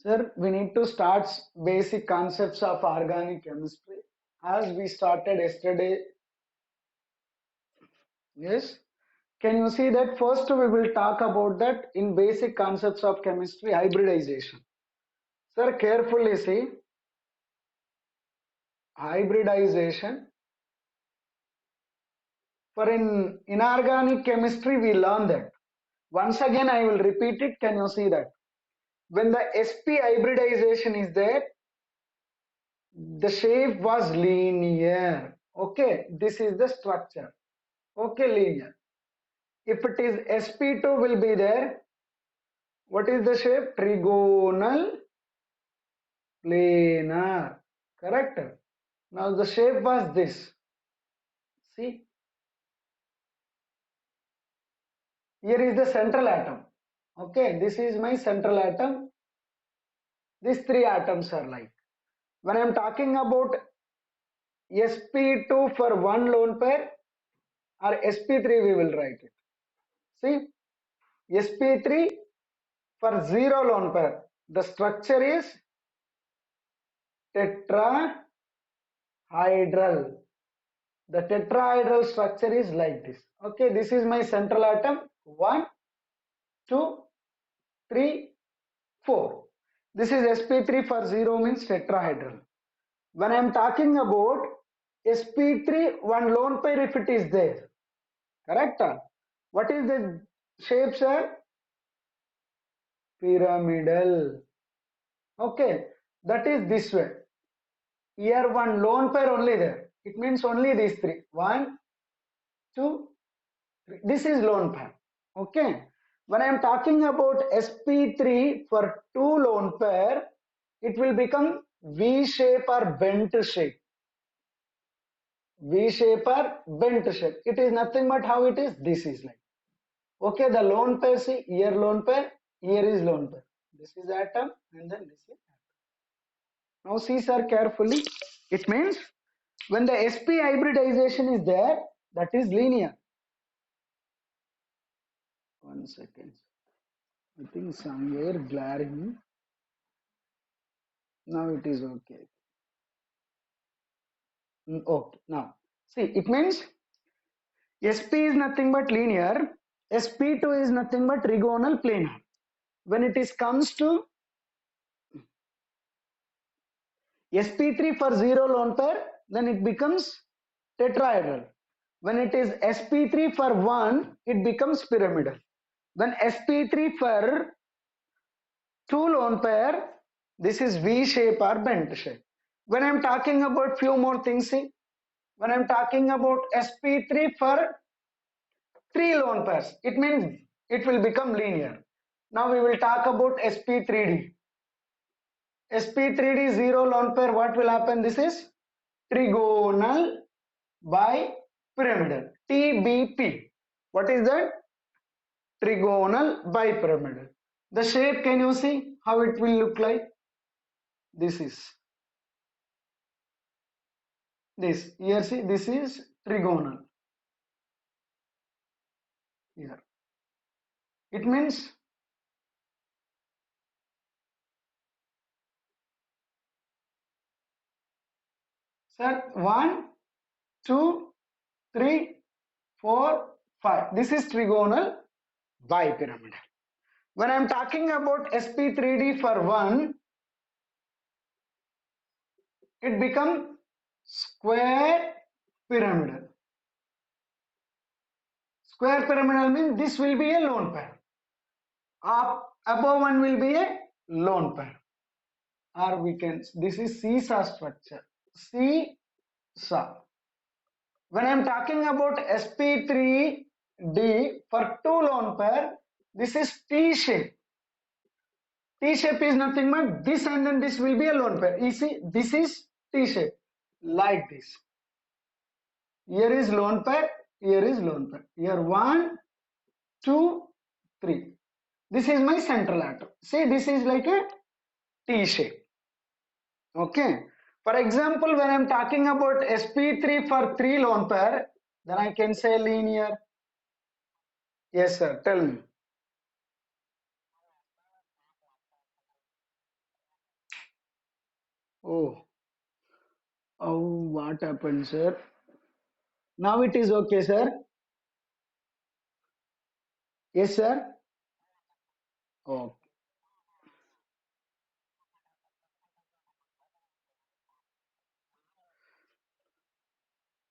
Sir, we need to start basic concepts of organic chemistry as we started yesterday. Yes. Can you see that first we will talk about that in basic concepts of chemistry hybridization. Sir, carefully see hybridization. For in inorganic chemistry we learn that. Once again I will repeat it. Can you see that? When the sp hybridization is there, the shape was linear. Okay, this is the structure. Okay, linear. If it is sp2 will be there. What is the shape? Trigonal planar. Correct. Now the shape was this. See, here is the central atom. Okay, this is my central atom. These three atoms are like. When I am talking about sp2 for one lone pair or sp3 we will write it. See, sp3 for zero lone pair. The structure is tetrahedral. The tetrahedral structure is like this. Okay, this is my central atom. 1, 2, 3, 4. This is sp3 for 0 means tetrahedral. When I am talking about sp3, one lone pair if it is there, correct? What is the shape, sir? Pyramidal. Okay, that is this way. Here one lone pair only there. It means only these three. 1, 2, 3. This is lone pair. Okay. When I am talking about sp3 for two lone pair, it will become V shape or bent shape. V shape or bent shape. It is nothing but how it is. This is like. Okay, the lone pair, see, here lone pair, here is lone pair. This is atom and then this is atom. Now see, sir, carefully. It means when the sp hybridization is there, that is linear. 1 second. I think somewhere glaring. Now it is okay. Okay, now see, it means sp is nothing but linear, sp2 is nothing but trigonal planar. When it is comes to sp3 for zero lone pair, then it becomes tetrahedral. When it is sp3 for 1, it becomes pyramidal. When sp3 for 2 lone pair, this is V shape or bent shape. When I am talking about few more things, see, when I am talking about sp3 for 3 lone pairs, it means it will become linear. Now we will talk about sp3d. sp3d 0 lone pair, what will happen? This is trigonal bipyramidal, TBP. What is that? Trigonal bipyramidal. The shape, can you see how it will look like? This is this. Here see, this is trigonal. Here. It means sir 1, 2, 3, 4, 5. This is trigonal bipyramidal. When I am talking about sp3d for 1, it become square pyramidal. Square pyramidal means this will be a lone pair. Up above one will be a lone pair. Or we can, this is seesaw structure. Seesaw. When I am talking about sp3d for two lone pair, this is T shape. T shape is nothing but this and then this will be a lone pair. You see, this is T shape like this. Here is lone pair, here is lone pair. Here 1, 2, 3. This is my central atom. See, this is like a T shape. Okay. For example, when I am talking about sp3 for 3 lone pair, then I can say linear. Yes, sir. Tell me. Oh, oh, what happened, sir? Now it is okay, sir. Yes, sir. Oh,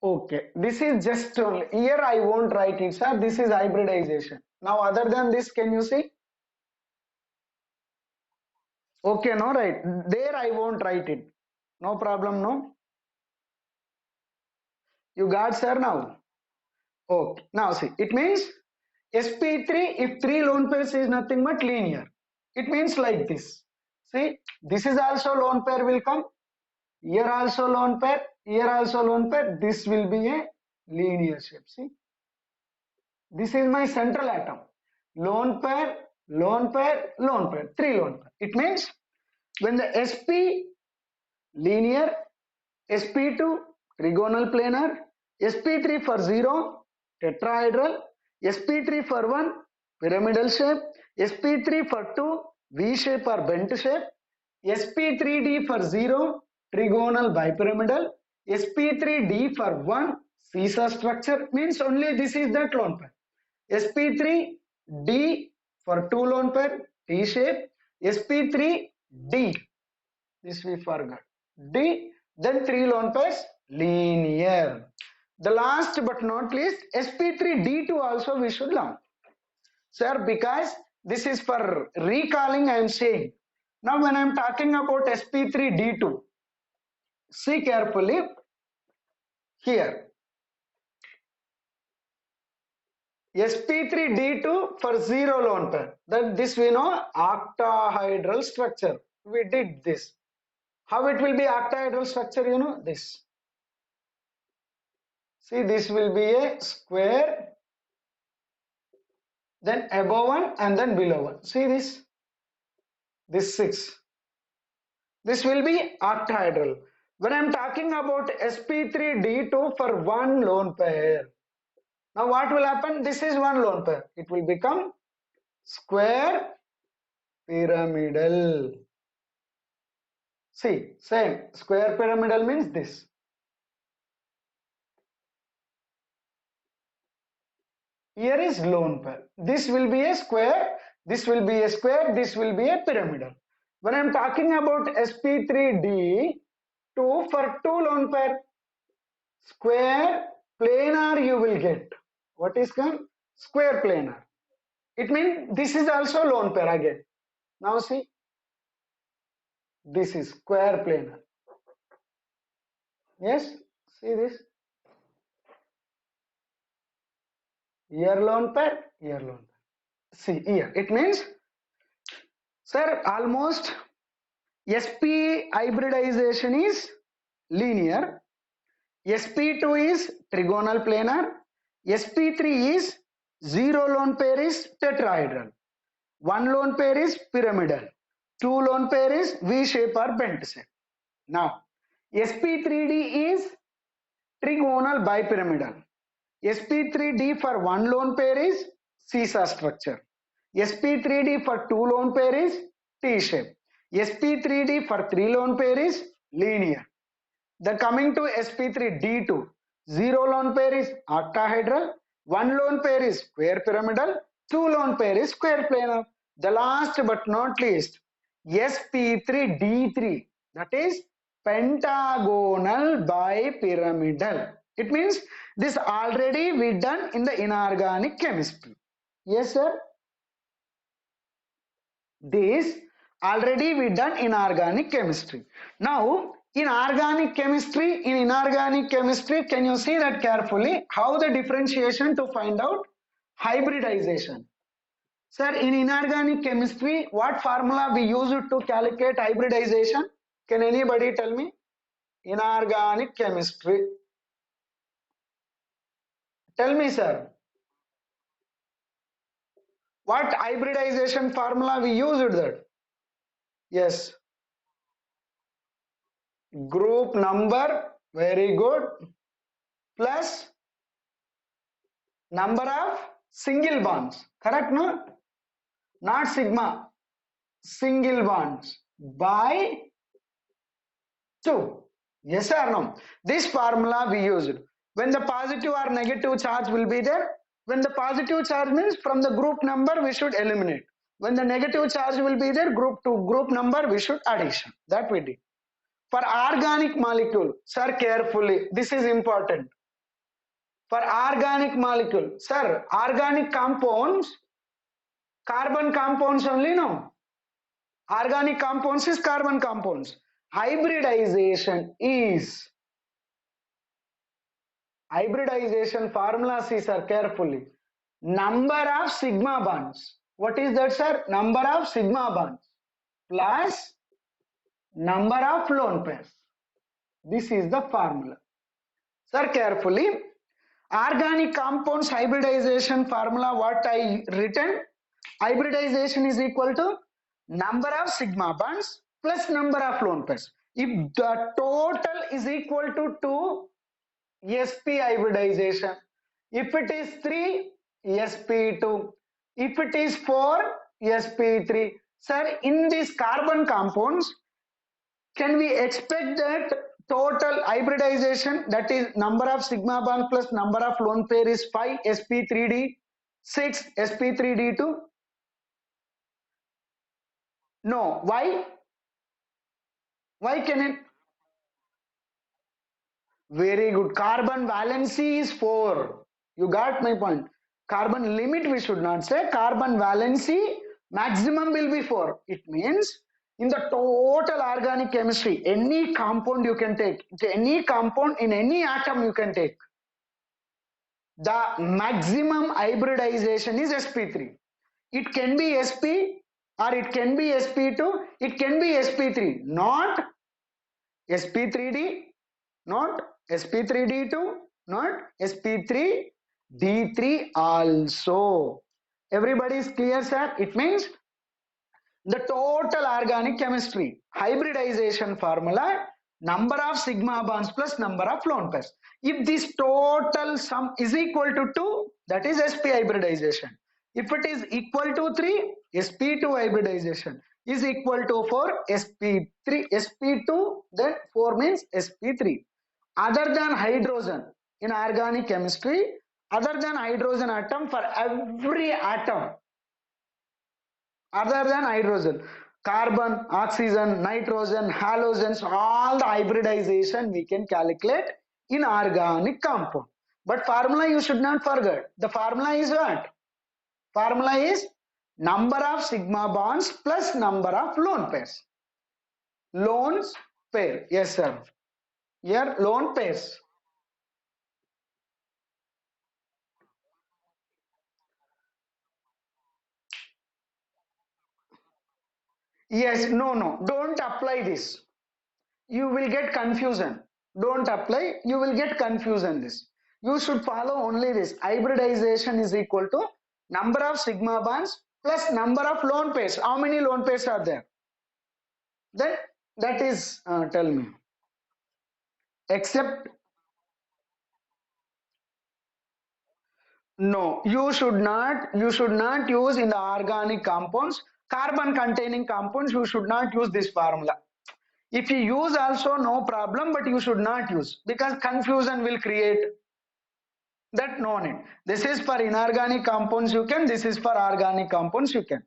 okay. This is just only here. I won't write it, sir. This is hybridization. Now, other than this, can you see? Okay, no, right. There I won't write it. No problem, no. You got, sir, now. Okay. Now see, it means sp3 if three lone pairs is nothing but linear. It means like this. See, this is also lone pair will come. Here also lone pair. Here also lone pair. This will be a linear shape. See, this is my central atom. Lone pair, lone pair, lone pair. Three lone pair. It means when the sp linear, sp2 trigonal planar, sp3 for 0 tetrahedral, sp3 for 1 pyramidal shape, sp3 for 2 v shape or bent shape, sp3d for 0 trigonal bipyramidal, sp3d for 1 seesaw structure. Means only this is that lone pair. sp3d for 2 lone pair t shape, sp3d, this we forgot. D, then three lone pairs, linear. The last but not least, sp3d2 also we should learn. Sir, because this is for recalling I am saying. Now when I am talking about sp3d2, see carefully here. sp3d2 for 0 lone pair. That this we know octahedral structure. We did this. How it will be octahedral structure, you know this. See, this will be a square, then above one and then below one. See this 6. This will be octahedral. When I am talking about sp3d2 for one lone pair, now what will happen? This is one lone pair. It will become square pyramidal. See, same. Square pyramidal means this. Here is lone pair. This will be a square, this will be a square, this will be a pyramidal. When I am talking about sp3d, 2 for 2 lone pair, square planar you will get. What is called? Square planar. It means this is also lone pair again. Now see, this is square planar. Yes, see this. Here lone pair, here lone pair. See here, it means, sir, almost sp hybridization is linear, sp2 is trigonal planar, sp3 is 0 lone pair is tetrahedral, 1 lone pair is pyramidal, 2 lone pair is V shape or bent shape. Now, sp3d is trigonal bipyramidal. sp3d for 1 lone pair is seesaw structure. sp3d for 2 lone pair is T shape. sp3d for 3 lone pair is linear. The coming to sp3d2, 0 lone pair is octahedral, 1 lone pair is square pyramidal, 2 lone pair is square planar. The last but not least, sp3d3, that is pentagonal bipyramidal. It means this already we done in the inorganic chemistry. Yes, sir. This already we done in organic chemistry. Now, in organic chemistry, in inorganic chemistry, can you see that carefully? How the differentiation to find out hybridization? Sir, in inorganic chemistry, what formula we use it to calculate hybridization? Can anybody tell me? Inorganic chemistry. Tell me, sir. What hybridization formula we used that? Yes. Group number. Very good. Plus number of single bonds. Correct, no? Not sigma. Single bonds by 2. Yes or no? This formula we used. When the positive or negative charge will be there, when the positive charge means from the group number we should eliminate. When the negative charge will be there, group to group number we should addition. That we did. For organic molecule, sir, carefully, this is important. For organic molecule, sir, organic compounds, carbon compounds only, no? Organic compounds is carbon compounds. Hybridization formulas is, sir, carefully. Number of sigma bonds. What is that, sir? Number of sigma bonds plus number of lone pairs. This is the formula. Sir, carefully. Organic compounds hybridization formula, what I written? Hybridization is equal to number of sigma bonds plus number of lone pairs. If the total is equal to 2, sp hybridization. If it is 3, sp2. If it is 4, sp3. Sir, in these carbon compounds, can we expect that total hybridization, that is number of sigma bond plus number of lone pair, is 5 sp3d, 6 sp3d2? No. Why? Why can it? Very good. Carbon valency is 4. You got my point. Carbon limit we should not say. Carbon valency maximum will be 4. It means in the total organic chemistry, any compound you can take, any compound in any atom you can take, the maximum hybridization is sp3. It can be sp or it can be sp2, it can be sp3, not sp3d, not sp3d2, not sp3d3 also. Everybody is clear, sir? It means the total organic chemistry hybridization formula, number of sigma bonds plus number of lone pairs. If this total sum is equal to 2, that is sp hybridization. If it is equal to 3, sp2 hybridization. Is equal to 4, sp3, sp2, then 4 means sp3. Other than hydrogen in organic chemistry, other than hydrogen atom, for every atom other than hydrogen, carbon, oxygen, nitrogen, halogens, all the hybridization we can calculate in organic compound. But formula you should not forget. The formula is what? Formula is number of sigma bonds plus number of lone pairs. Lones pair. Yes, sir. Here lone pairs. Yes, no. Don't apply this. You will get confusion. Don't apply, you will get confusion this. You should follow only this. Hybridization is equal to number of sigma bonds plus number of lone pairs. How many lone pairs are there? Then that is, tell me. Except, no, you should not use in the organic compounds, carbon containing compounds, you should not use this formula. If you use also, no problem, but you should not use because confusion will create. That no need. This is for inorganic compounds you can, this is for organic compounds you can.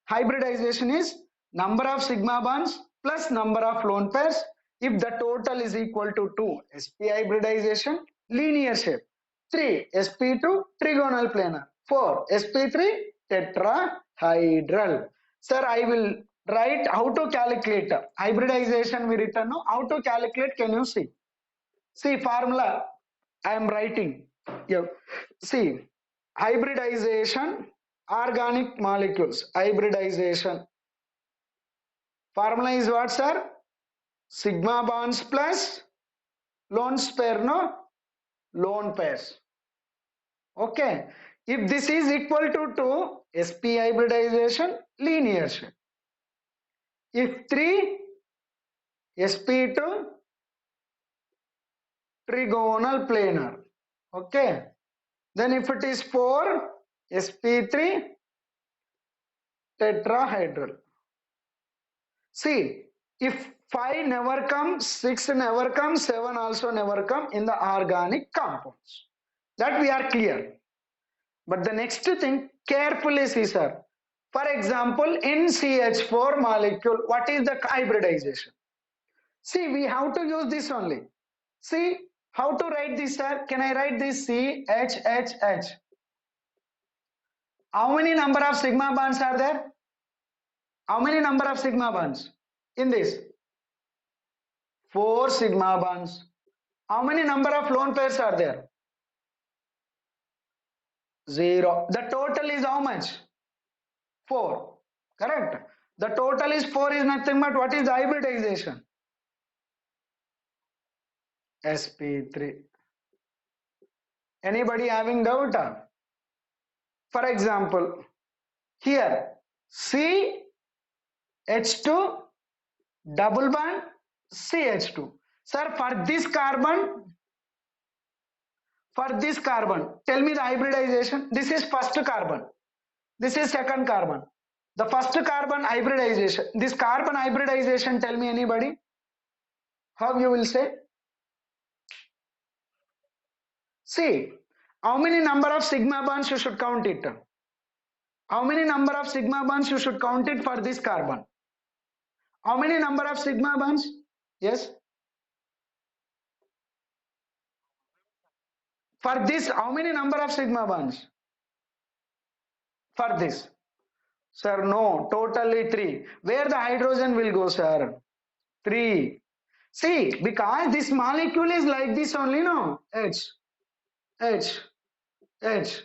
Hybridization is number of sigma bonds plus number of lone pairs. If the total is equal to 2, sp hybridization, linear shape. 3, sp2, trigonal planar. 4, sp3, tetrahedral. Sir, I will write how to calculate hybridization we written. No? How to calculate, can you see? See formula I am writing. Yeah. See, hybridization, organic molecules, hybridization. Formula is what, sir? Sigma bonds plus lone pair, no? Lone pairs. Okay. If this is equal to 2, sp hybridization, linear shape. If 3, sp2, trigonal planar. Okay. Then if it is 4, sp3, tetrahedral. See, If 5 never come, 6 never come, 7 also never come in the organic compounds. That we are clear. But the next thing, carefully see, sir. For example, in CH4 molecule, what is the hybridization? See, we have to use this only. See, how to write this, sir? Can I write this CHHH? How many number of sigma bonds are there? How many number of sigma bonds in this? 4 sigma bonds. How many number of lone pairs are there? 0. The total is how much? 4. Correct. The total is 4 is nothing but what is the hybridization? sp3. Anybody having doubt? For example, here CH2 double bond CH2. Sir, for this carbon, tell me the hybridization. This is first carbon. This is second carbon. The first carbon hybridization. This carbon hybridization, tell me anybody. How you will say? See, how many number of sigma bonds you should count it? How many number of sigma bonds you should count it for this carbon? How many number of sigma bonds? Yes. For this, how many number of sigma bonds? For this. Sir, no, totally 3. Where the hydrogen will go, sir? 3. See, because this molecule is like this only, no? H, H, H,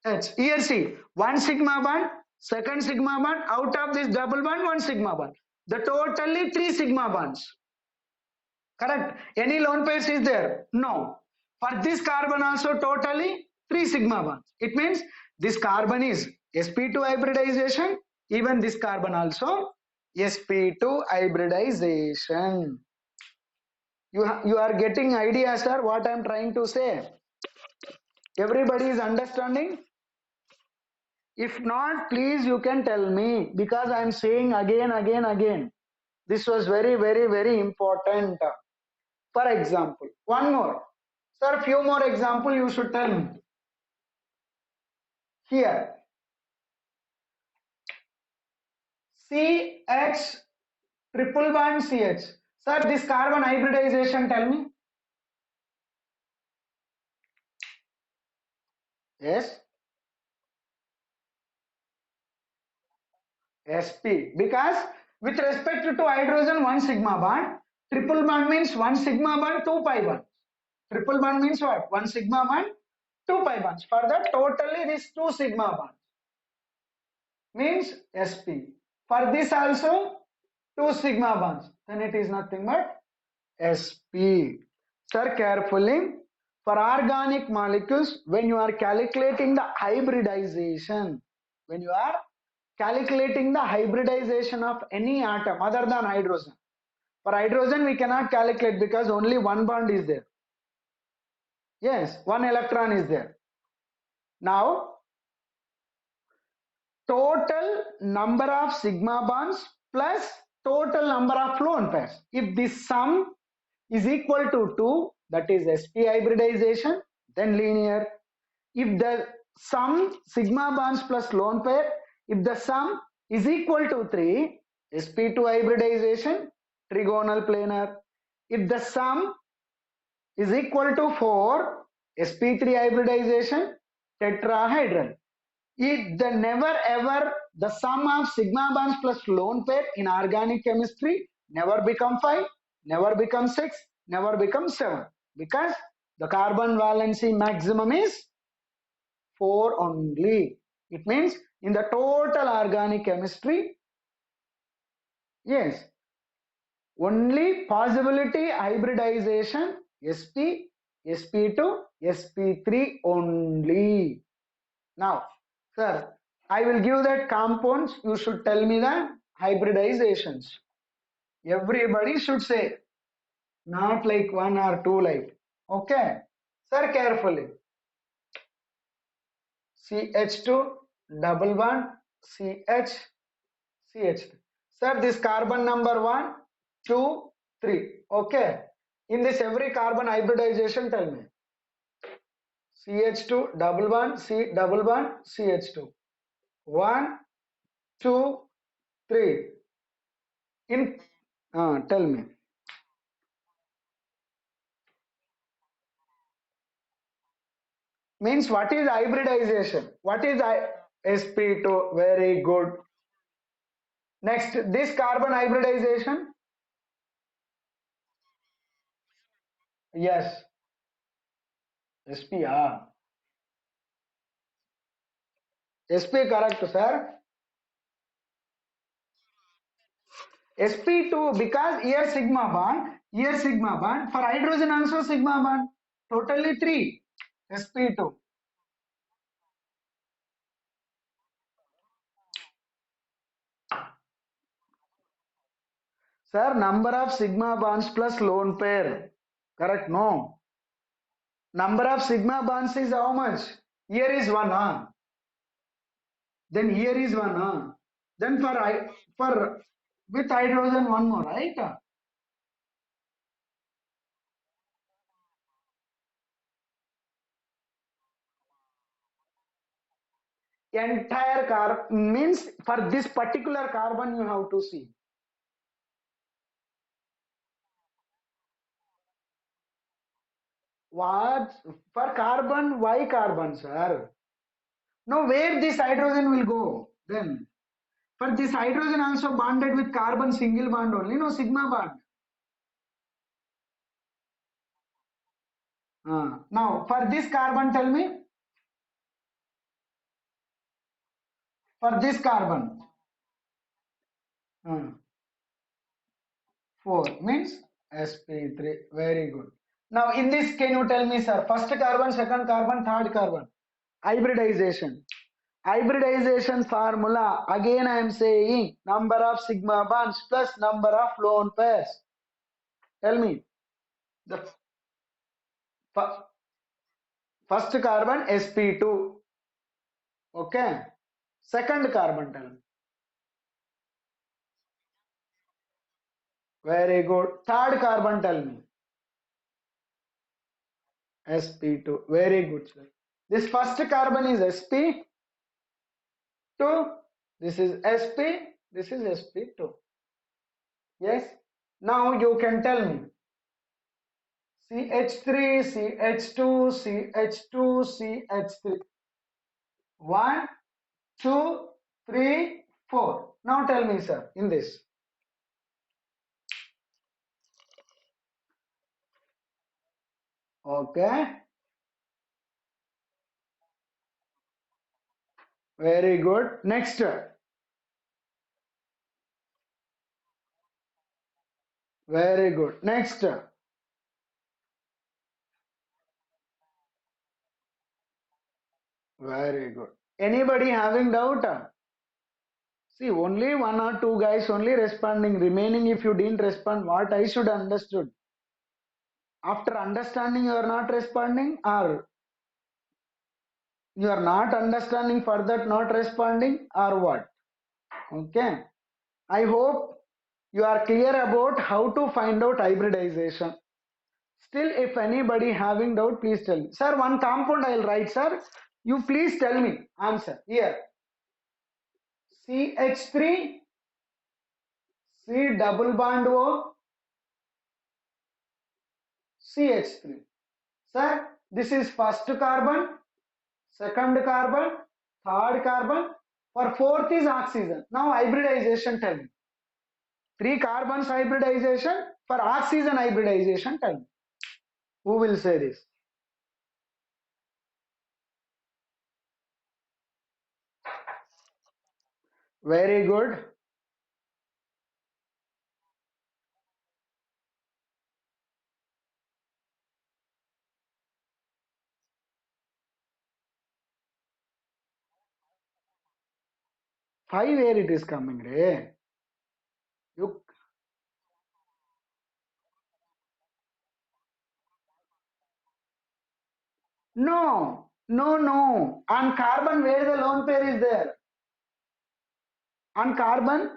H. Here see, 1 sigma bond, second sigma bond, out of this double bond, 1 sigma bond. The totally 3 sigma bonds. Correct. Any lone pairs is there? No. For this carbon also totally 3 sigma bonds. It means this carbon is sp2 hybridization. Even this carbon also sp2 hybridization. You are getting idea, sir, what I am trying to say? Everybody is understanding? If not, please you can tell me, because I am saying again. This was very important. For example, one more. Sir, few more example you should tell me. Here, CH triple bond CH. Sir, this carbon hybridization, tell me. Yes, sp. Because with respect to hydrogen, 1 sigma bond. Triple bond means 1 sigma bond, 2 pi bonds. Triple bond means what? 1 sigma bond, 2 pi bonds. For that, totally this 2 sigma bonds means sp. For this also 2 sigma bonds. Then it is nothing but sp. Sir, carefully. For organic molecules, when you are calculating the hybridization, of any atom other than hydrogen. For hydrogen, we cannot calculate because only 1 bond is there. Yes, 1 electron is there. Now, total number of sigma bonds plus total number of lone pairs. If this sum is equal to 2, that is sp hybridization, then linear. If the sum sigma bonds plus lone pair, if the sum is equal to 3, sp2 hybridization, trigonal planar. If the sum is equal to 4, sp3 hybridization, tetrahedral. If the never ever the sum of sigma bonds plus lone pair in organic chemistry never become 5, never become 6, never become 7, because the carbon valency maximum is 4 only. It means in the total organic chemistry, yes, only possibility hybridization sp, sp2, sp3 only. Now, sir, I will give that compounds. You should tell me the hybridizations. Everybody should say, not like 1 or 2 like. Okay. Sir, carefully. CH2 double bond CH CH. Sir, this carbon number 1, 2, 3. Okay. In this every carbon hybridization, tell me. CH2 double bond, C double bond, CH2. 1, 2, 3. In tell me. Means what is hybridization? What is sp2? Very good. Next, this carbon hybridization. Yes, sp. Sp correct, sir. sp2 because here sigma bond. For hydrogen also sigma bond. Totally 3. sp2. Sir, number of sigma bonds plus lone pair. Correct? No. Number of sigma bonds is how much? Here is one, then here is one, then for with hydrogen one more, right? Entire carbon means for this particular carbon you have to see. What for carbon? Why carbon, sir? Now where this hydrogen will go then? For this hydrogen also bonded with carbon single bond only, no sigma bond. Now for this carbon, tell me for this carbon. 4 means sp3. Very good. Now in this, can you tell me, sir, first carbon, second carbon, third carbon? Hybridization. Hybridization formula. Again I am saying number of sigma bonds plus number of lone pairs. Tell me. The first carbon sp2. Okay. Second carbon, tell me. Very good. Third carbon, tell me. sp2. Very good, sir. This first carbon is sp2. This is sp. This is sp2. Yes. Now you can tell me. CH3, CH2, CH2, CH3. 1, 2, 3, 4. Now tell me, sir, in this. Okay. Very good. Next. Very good. Next. Very good. Anybody having doubt? See, only one or two guys only responding. Remaining, if you didn't respond, what I should understood? After understanding, you are not responding, or you are not understanding for that not responding, or what? Okay. I hope you are clear about how to find out hybridization. Still, if anybody having doubt, please tell me. Sir, one compound I will write, sir. You please tell me. Answer. Here. CH3, C double bond O, CH3. Sir, this is first carbon, second carbon, third carbon. For fourth is oxygen. Now hybridization, tell me. Three carbons hybridization. For oxygen hybridization, tell me. Who will say this? Very good. Five where it is coming, Ray. You no, no, no. On carbon, where the lone pair is there? On carbon,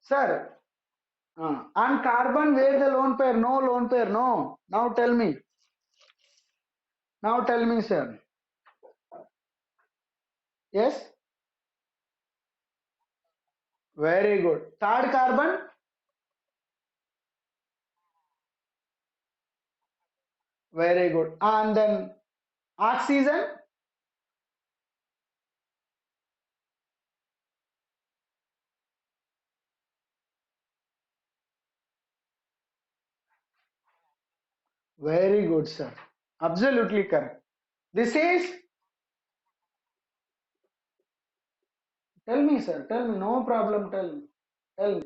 Sir, on carbon where the lone pair? No lone pair, no. Now tell me. Now tell me, sir. Yes? Very good. Third carbon? Very good. And then oxygen? Very good, sir. Absolutely correct. This is, tell me, sir. Tell me. No problem. Tell me. Tell me.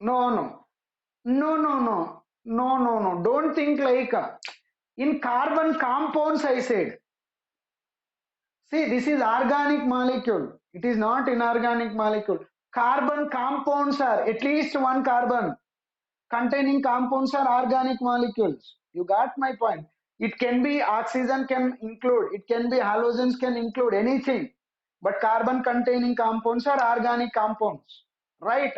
No, no. No, no, no. No, no, no. Don't think like in carbon compounds, I said. See, this is organic molecule. It is not inorganic molecule. Carbon compounds are at least one carbon containing compounds are organic molecules. You got my point. It can be oxygen can include, it can be halogens can include anything. But carbon containing compounds are organic compounds. Right?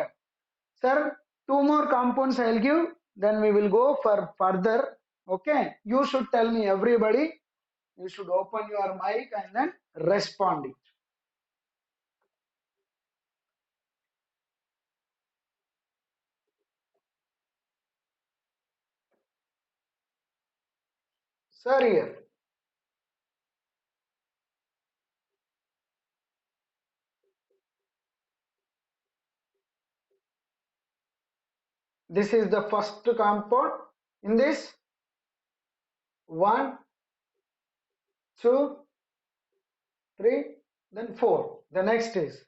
Sir, two more compounds I'll give, then we will go for further. Okay? You should tell me everybody. You should open your mic and then respond it. Sir, here. This is the first compound. In this, one, two, three, then four. The next is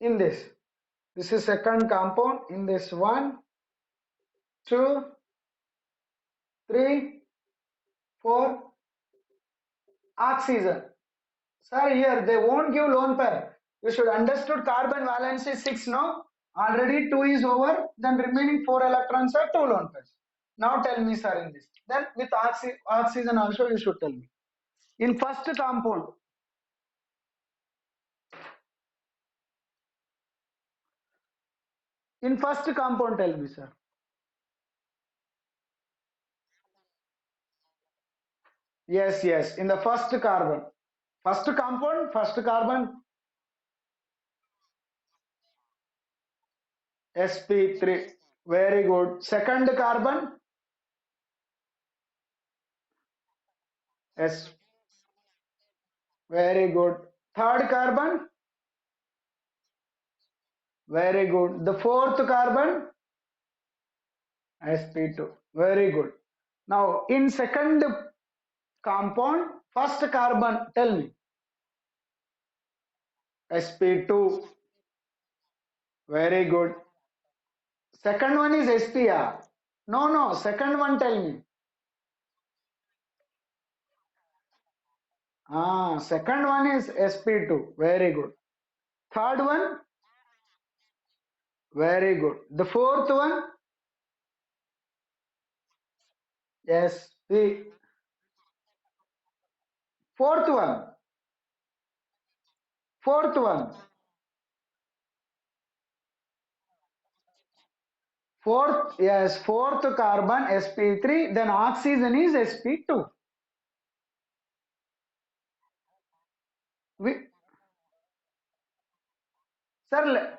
in this. This is second compound. In this, one, two, three, four, oxygen. Sir, here they won't give lone pair. You should understood carbon valence is 6, no? Already 2 is over, then remaining 4 electrons are 2 lone pairs. Now tell me, sir, in this. Then with oxygen also you should tell me. In first compound, tell me, sir. Yes, yes, in the first carbon. First compound, first carbon, sp3. Very good. Second carbon, s. Very good. Third carbon, very good. The fourth carbon, sp2. Very good. Now, in second compound, first carbon, tell me, sp2. Very good. Second one is spr. No, no, second one, tell me. Second one is sp2. Very good. Third one, very good. The fourth one, sp. Fourth one, fourth one, fourth, yes, fourth carbon sp3. Then oxygen is sp2. We, sir,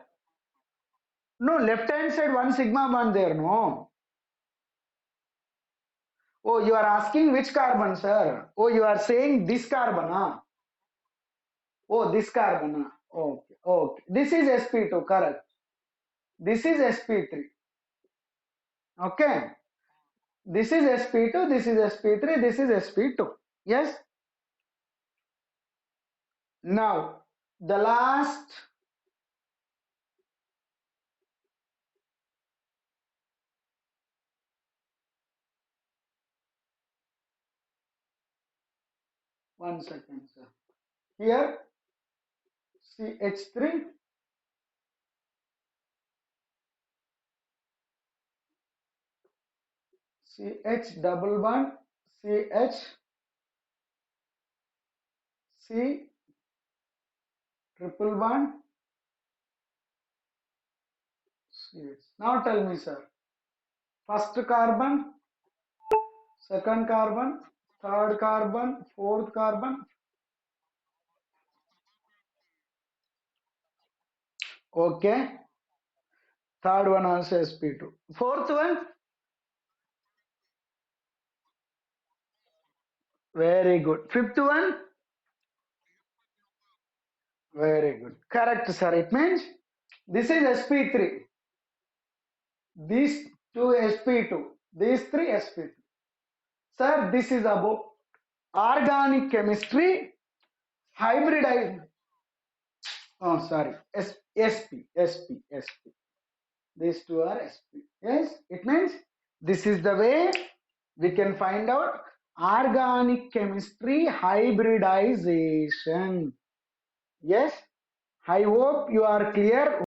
no, left hand side one sigma bond there, no. Oh, you are asking which carbon, sir? Oh, you are saying this carbon, huh? Oh, this carbon, huh? Okay, okay. This is sp2, correct. This is sp3. Okay. This is sp2, this is sp3, this is sp2. Yes. Now, the last, one second, sir. Here, CH3, CH double bond, CH, C triple bond, CH. Now tell me, sir. First carbon, second carbon, third carbon, fourth carbon. Okay. Third one also sp2. Fourth one, very good. Fifth one, very good. Correct, sir. It means this is sp3. These two sp2. These three sp3. Sir, this is about organic chemistry hybridized. Oh, sorry. SP. These two are SP. Yes, it means this is the way we can find out organic chemistry hybridization. Yes, I hope you are clear.